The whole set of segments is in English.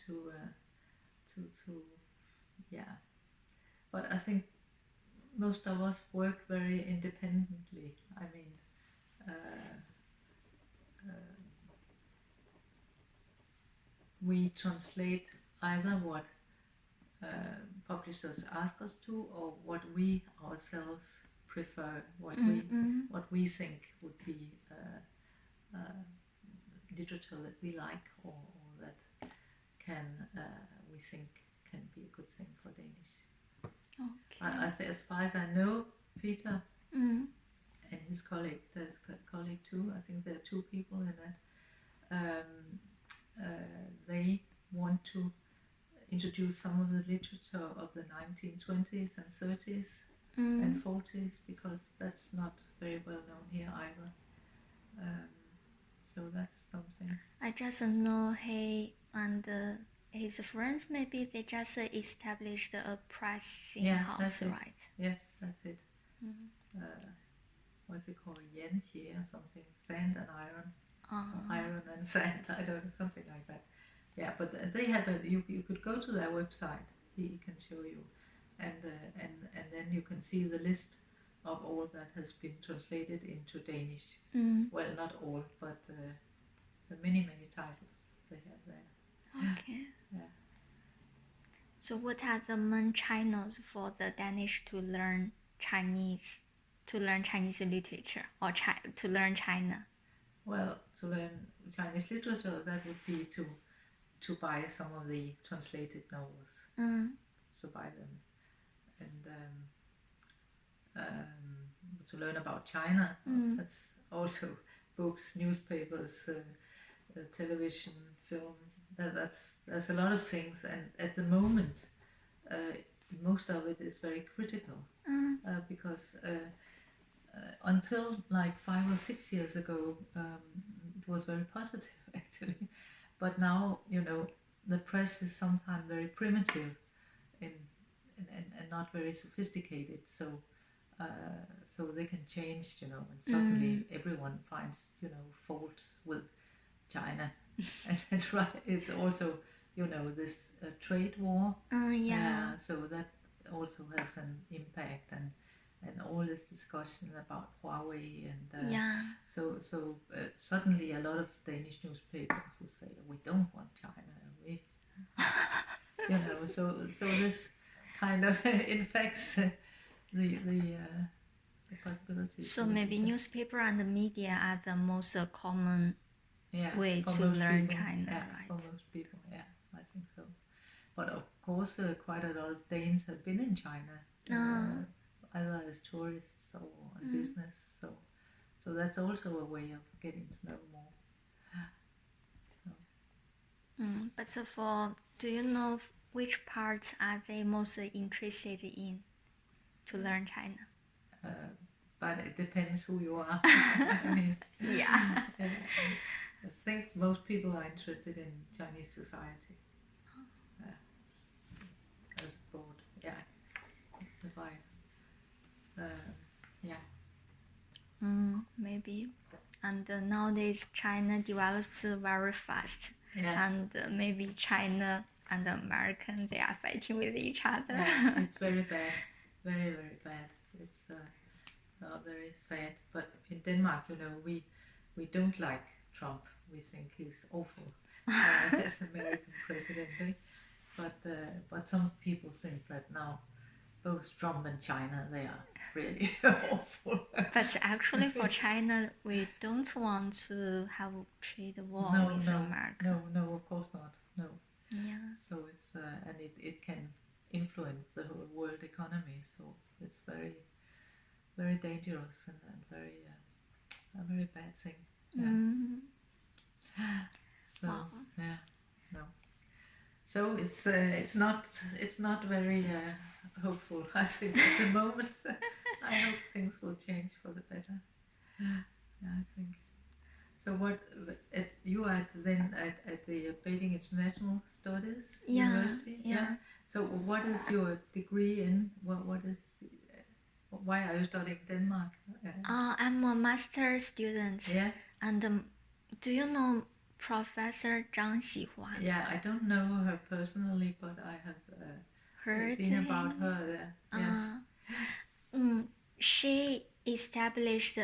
to yeah. But I think most of us work very independently. I mean, uh, uh, we translate either what publishers ask us to, or what we ourselves prefer, what we think would be literature that we like, or that can we think can be a good thing for Danish. Okay. I say, as far as I know, Peter and his colleague, there's a colleague too. I think there are two people in that. They want to introduce some of the literature of the 1920s and 30s and 40s, because that's not very well known here either. So that's something. I just know he and his friends, maybe they just established a pressing house, right? Yes, that's it. What's it called? Yanjie or something? Sand and iron. Iron and sand, I don't know, something like that. Yeah, but they have you could go to their website, he can show you, and then you can see the list of all that has been translated into Danish. Well, not all, but many titles they have there. Okay. Yeah. So what are the main channels for the Danish to learn Chinese literature, or to learn China? Well, to learn Chinese literature, that would be to buy some of the translated novels. So buy them, and to learn about China, that's also books, newspapers, television, film. There's a lot of things, and at the moment, most of it is very critical, because until like 5 or 6 years ago, it was very positive actually, but now the press is sometimes very primitive and not very sophisticated, so they can change, and suddenly everyone finds faults with China. And it's also this trade war, so that also has an impact, and all this discussion about Huawei, and so suddenly a lot of Danish newspapers will say, we don't want China, we so this kind of infects the possibilities. So maybe newspaper and the media are the most common way to learn people, China, right? For most people, I think so. But of course, quite a lot of Danes have been in China, either as tourists or on business. So that's also a way of getting to know more. But so do you know which parts are they most interested in to learn China? But it depends who you are. I mean, I think most people are interested in Chinese society. As broad, the vibe. Maybe. And nowadays China develops very fast. And maybe China and American, they are fighting with each other. It's very bad, very, very bad. It's very sad. But in Denmark, we don't like Trump. We think he's awful as American president. But some people think that now both Trump and China, they are really awful. But actually for China, we don't want to have trade war with America. No, of course not. No. Yeah. So it's and it can influence the whole world economy. So it's very, very dangerous, and very a very bad thing. So no. So it's not very hopeful. I think at the moment. I hope things will change for the better. I think. So what you are then at the Beijing International Studies University? Yeah. So what is your degree in? What is? Why are you studying Denmark? I'm a master student. Yeah. And do you know Professor Zhang Xihua. Yeah, I don't know her personally, but I have Heard seen about her there. Yes. She established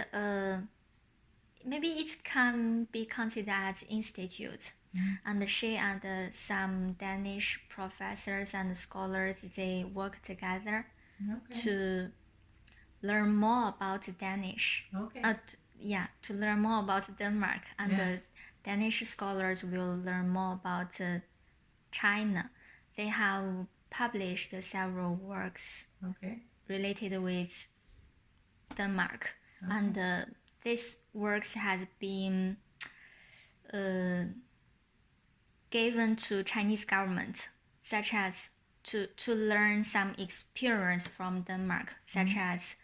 maybe it can be considered as institute. And she and some Danish professors and scholars, they work together to learn more about Danish. To learn more about Denmark, and the Danish scholars will learn more about China. They have published several works related with Denmark, and these works has been given to Chinese government, such as to learn some experience from Denmark, such as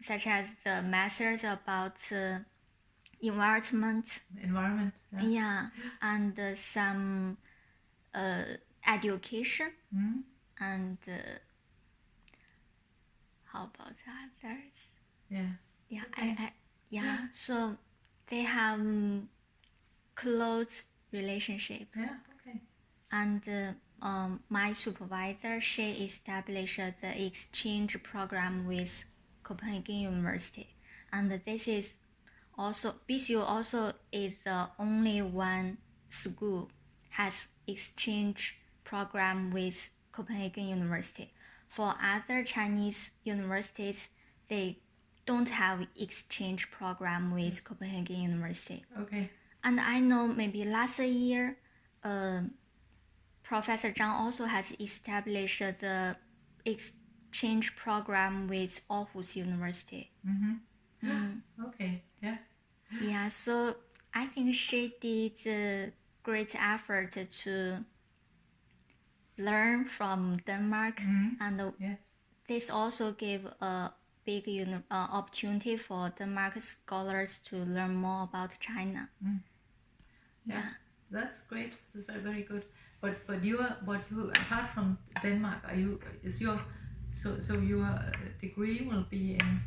such as the methods about environment, and some education, and how about others? So they have close relationship. And my supervisor, she established the exchange program with Copenhagen University, and this is also BCU also is the only one school has exchange program with Copenhagen University. For other Chinese universities, they don't have exchange program with Copenhagen University. And I know maybe last year, Professor Zhang also has established the exchange program with Aarhus University. Yeah, so I think she did a great effort to learn from Denmark, and this also gave a big opportunity for Denmark scholars to learn more about China. That's great. That's very, very good. But you apart from Denmark, your degree will be in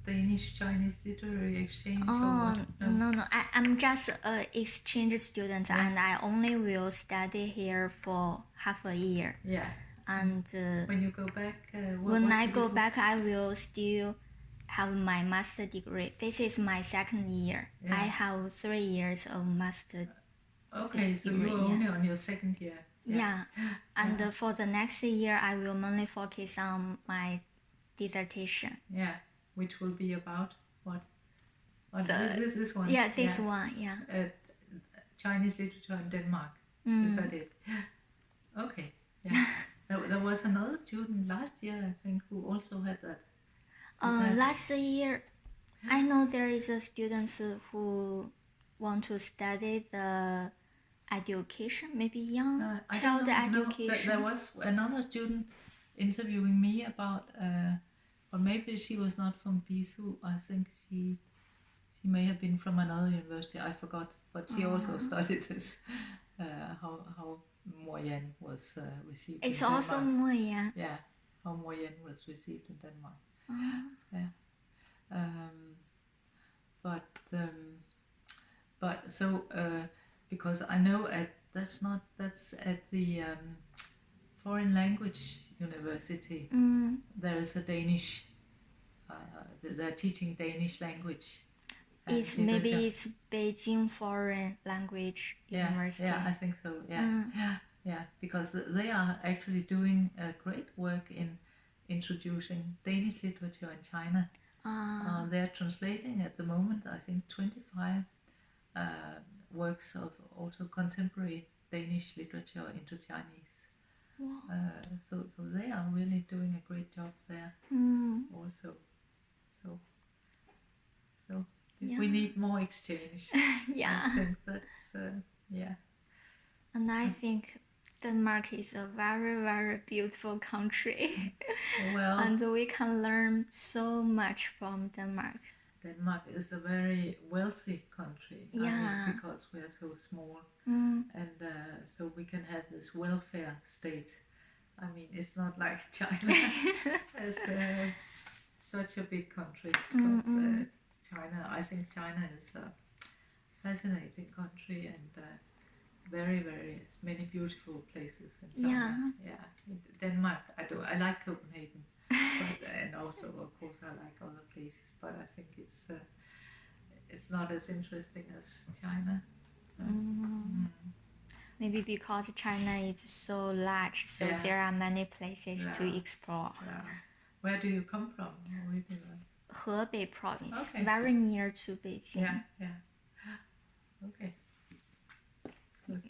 Danish-Chinese literary exchange? No. I'm just an exchange student, and I only will study here for half a year. And when you go back, I will still have my master degree. This is my second year. I have 3 years of master. Okay, so you're only on your second year. And for the next year, I will mainly focus on my dissertation. Which will be about what? This one? This one. Chinese literature in Denmark. Is that it? Okay. There was another student last year, I think, who also had that. Last year, I know there is a students who want to study the education, maybe young child education. There was another student interviewing me about, or maybe she was not from BSU. I think she may have been from another university. I forgot, but she also studied this. How Mo Yan was received. It's in also Mo Yan. How Mo Yan was received in Denmark. But so because I know that's at the foreign language university. There is a Danish. They're teaching Danish language. It's Beijing Foreign Language University. I think so. Because they are actually doing great work in introducing Danish literature in China. They're translating at the moment, I think, 25 works of also contemporary Danish literature into Chinese. So they are really doing a great job there also. So we need more exchange. I think that's And I think Denmark is a very, very beautiful country. And we can learn so much from Denmark. Denmark is a very wealthy country. Because we are so small. And so we can have this welfare state. I mean, it's not like China as such a big country. But China. I think China is a fascinating country and very, very many beautiful places in China. Yeah. Denmark, I like Copenhagen, but, and also of course I like other places, but I think it's not as interesting as China. So, Maybe because China is so large, so there are many places to explore. Yeah. Where do you come from originally? Hebei province, very near to Beijing. Yeah. Okay. Good.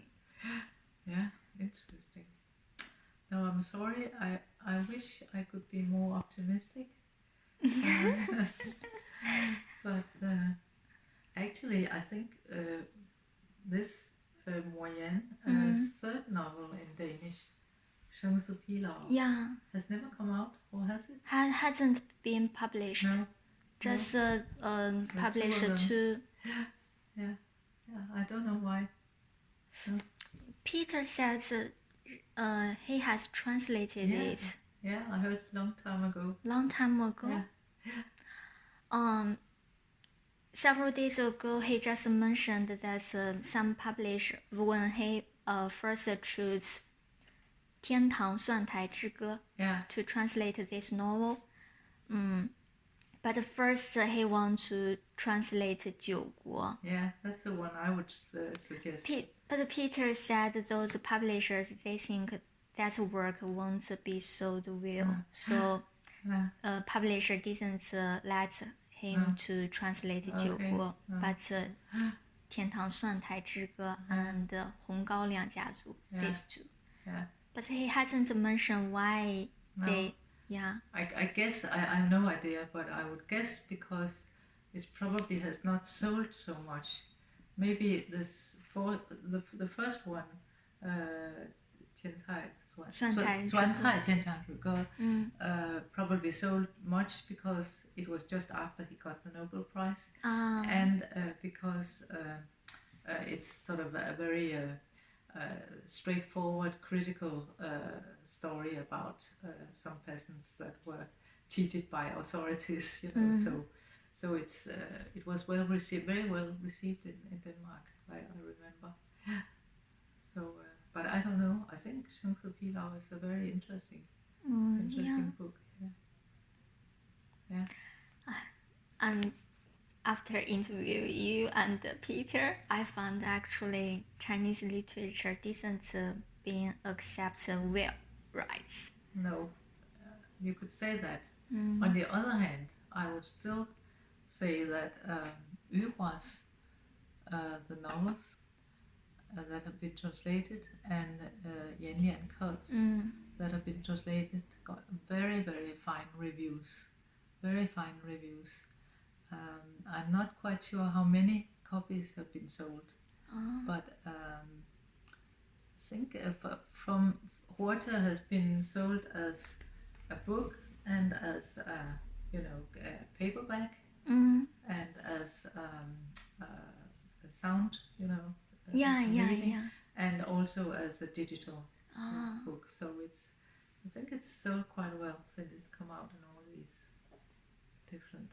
Yeah, interesting. No, I'm sorry. I wish I could be more optimistic. But actually, I think this Moyen, third novel in Danish, Chance Pilau, has never come out, or has it? Hasn't been published. No. Just published two. Yeah. I don't know why. No. Peter says he has translated it. Yeah, I heard long time ago. Yeah. Several days ago, he just mentioned that some publisher, when he first chose 天堂蒜台之歌 to translate this novel, but first he wants to translate 九国. Yeah, that's the one I would suggest. But Peter said those publishers, they think that work won't be sold well, so publisher didn't let him to translate 九国, but 天堂蒜台之歌 and 红高粱家族, these two. But he hasn't mentioned why they. I guess I have no idea, but I would guess because it probably has not sold so much. Maybe the first one, 咸菜酸菜千唱之歌, probably sold much because it was just after he got the Nobel Prize, and because it's sort of a very straightforward, critical story about some peasants that were cheated by authorities, you know. So it was very well received in Denmark. I remember. So, but I don't know. I think Chance Pilau is a very interesting book. Yeah. And after interview you and Peter, I found actually Chinese literature didn't being accepted well, right? No, you could say that. On the other hand, I would still say that Yu Hua's the novels that have been translated and Yan Lian Ke's that have been translated got very, very fine reviews. Very fine reviews. I'm not quite sure how many copies have been sold, but I think from Huerta has been sold as a book and as a paperback and as a sound, and also as a digital book. So I think it's sold quite well since it's come out in all these different.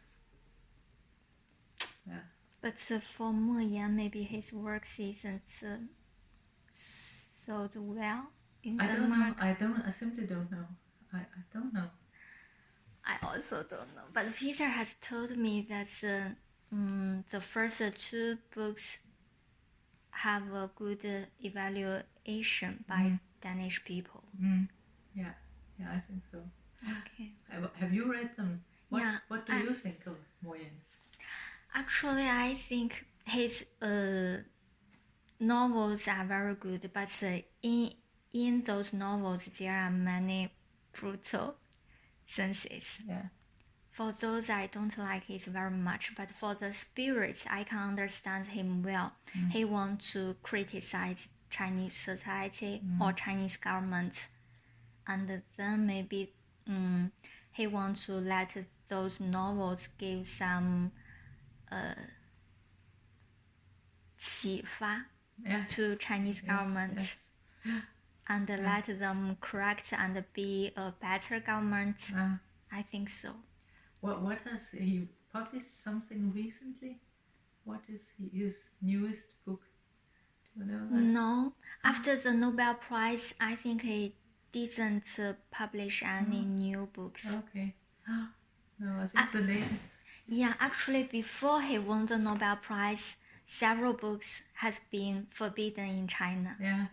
Yeah. But for Mo Yan, maybe his work isn't sold well in Denmark. I simply don't know. I don't know. I also don't know. But Peter has told me that the first two books have a good evaluation by Danish people. Yeah, I think so. Okay. Have you read them? What do you think of Mo Yan? Actually, I think his novels are very good, but in those novels there are many brutal senses. Yeah. For those I don't like it very much, but for the spirits I can understand him well. He wants to criticize Chinese society or Chinese government, and then maybe he wants to let those novels give some 启发 to Chinese government and let them correct and be a better government. I think so. What has he published something recently? What is his newest book? Do you know that? No. After the Nobel Prize, I think he didn't publish any new books. Okay. No, I think the latest. Yeah, actually, before he won the Nobel Prize, several books has been forbidden in China. Yeah,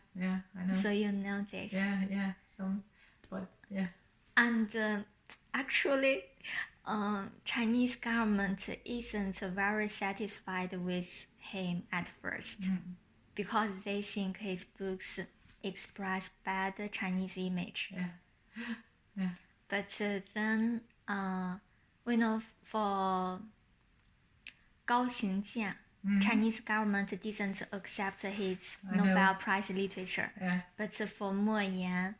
I know. So you know this. Yeah, but yeah. And actually, Chinese government isn't very satisfied with him at first because they think his books express bad Chinese image. Yeah. But then, we know for Gao Xingjian, Chinese government didn't accept his Nobel Prize literature. Yeah. But for Mo Yan,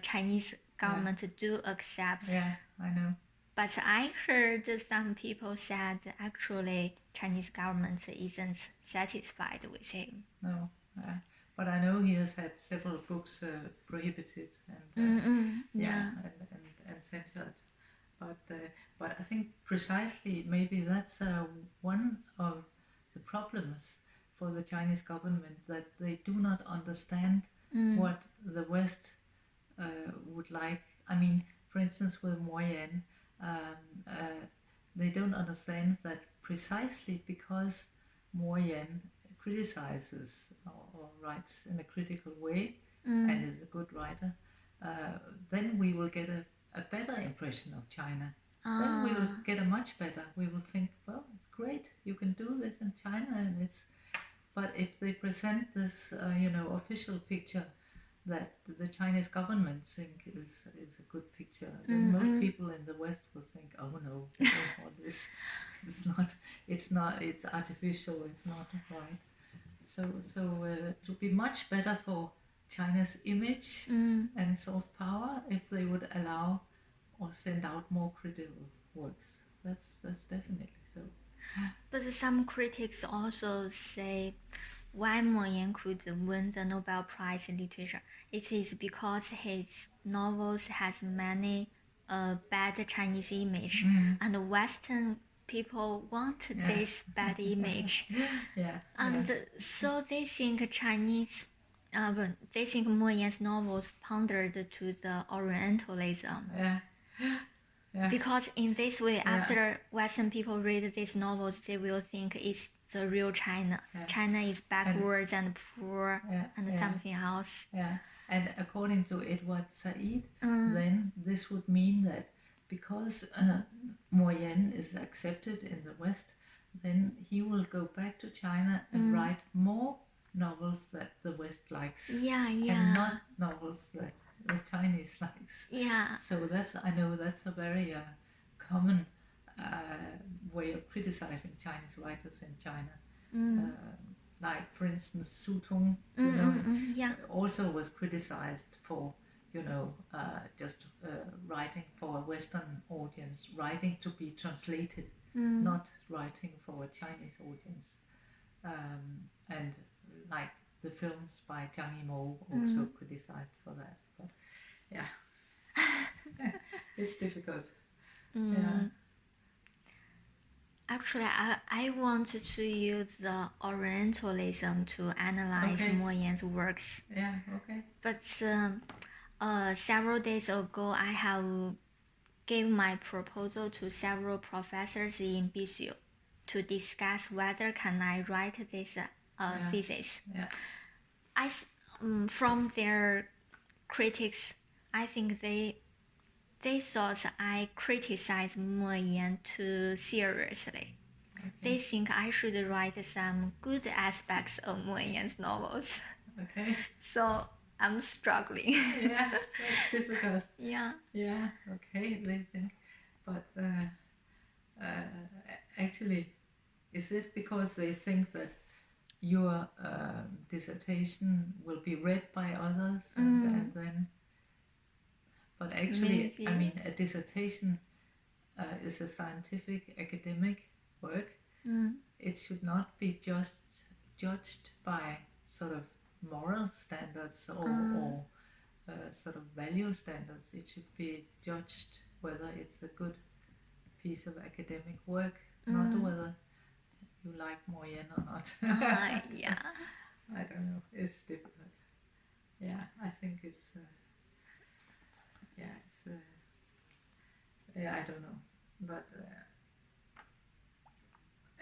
Chinese government do accept. Yeah, I know. But I heard some people said actually Chinese government isn't satisfied with him. No, but I know he has had several books prohibited and and censored. But I think precisely maybe that's one of the problems for the Chinese government, that they do not understand what the West would like. I mean, for instance, with Mo Yan, they don't understand that precisely because Mo Yan criticizes or writes in a critical way and is a good writer, then we will get a better impression of China. Then we will get a much better. We will think, well, it's great, you can do this in China, and it's. But if they present this, official picture that the Chinese government think is a good picture, then most people in the West will think, oh no, we don't want this. It's artificial. It's not right. So it would be much better for China's image and soft power if they would allow or send out more critical works. That's definitely so. But some critics also say why Mo Yan could win the Nobel Prize in Literature. It is because his novels has many bad Chinese image, and Western people want this bad image. So they think Chinese. They think Mo Yan's novels pondered to the Orientalism. Because in this way, after Western people read these novels, they will think it's the real China. China is backwards and poor and something else. Yeah, and according to Edward Said, then this would mean that because Mo Yan is accepted in the West, then he will go back to China and write more novels that the West likes, and not novels that the Chinese likes. So I know that's a very common way of criticizing Chinese writers in China. Like, for instance, Su Tong, also was criticized for, just writing for a Western audience, writing to be translated, not writing for a Chinese audience. And like the films by Zhang Yimou also criticized for that. But it's difficult. Actually, I want to use the Orientalism to analyze Mo Yan's works. But several days ago, I have gave my proposal to several professors in BCU to discuss whether can I write this thesis. From their critics, I think they thought I criticize Mo Yan too seriously. They think I should write some good aspects of Mo Yan's novels. So I'm struggling. That's difficult. Okay, they think. But actually, is it because they think that your dissertation will be read by others and then? But actually, Maybe. I mean, a dissertation is a scientific academic work. It should not be just judged by sort of moral standards or sort of value standards. It should be judged whether it's a good piece of academic work not whether you like Mo Yan or not. Yeah. I don't know. It's difficult. Yeah, I think it's. I don't know, but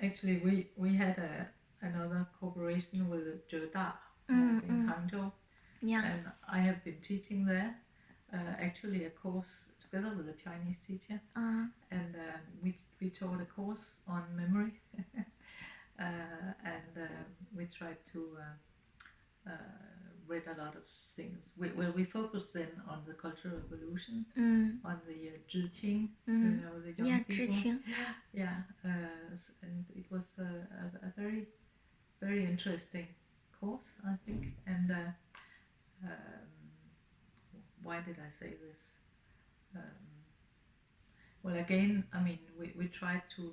actually we had another cooperation with Zhe Da in Hangzhou, and I have been teaching there. Actually, a course together with a Chinese teacher, and we taught a course on memory, and we tried to read a lot of things. We focused then on the Cultural Revolution, on the Zhi Qing, you know, the young people. Zhi Qing. Yeah, and it was a very, very interesting course, I think. And why did I say this? Well, again, I mean, we tried to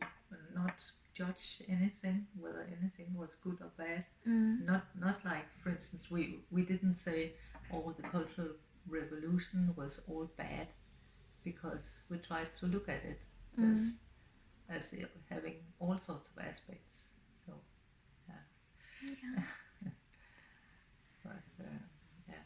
not judge anything, whether anything was good or bad. Not like, for instance, we didn't say, oh, the Cultural Revolution was all bad, because we tried to look at it as having all sorts of aspects. So, yeah. But yeah.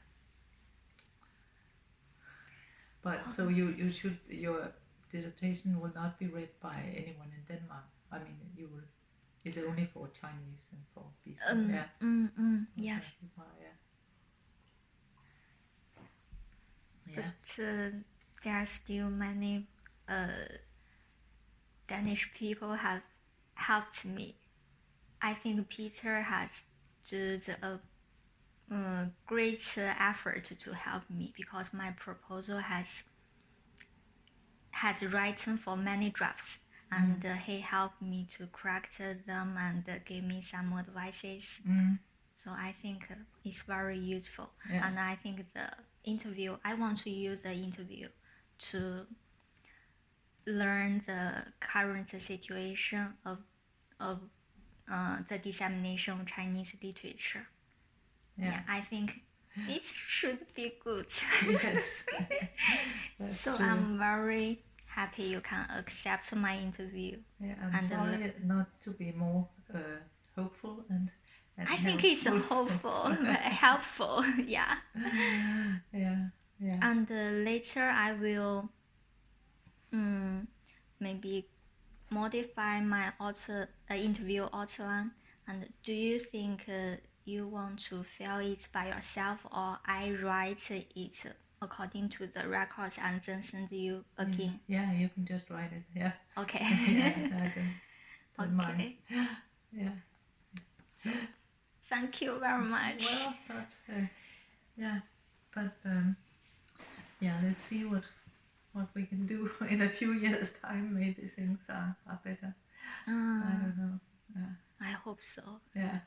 But so you should, your dissertation will not be read by anyone in Denmark. I mean, you will. It's only for Chinese and for people. Yes. Yeah. But there are still many Danish people have helped me. I think Peter has done a great effort to help me, because my proposal has written for many drafts, and he helped me to correct them and gave me some advices. So I think it's very useful. And I think I want to use the interview to learn the current situation of the dissemination of Chinese literature. Yeah, I think it should be good. Yes. So true. I'm very happy you can accept my interview. Yeah, I'm sorry not to be more hopeful and I think it's hopeful, helpful. Yeah. Yeah. And later I will maybe modify my interview outline. And do you think you want to fill it by yourself, or I write it according to the records and then send you again? Yeah, you can just write it. Yeah. Okay. I don't mind. Yeah. So, thank you very much. Well, that's but let's see what we can do in a few years' time. Maybe things are better. I don't know. I hope so. Yeah.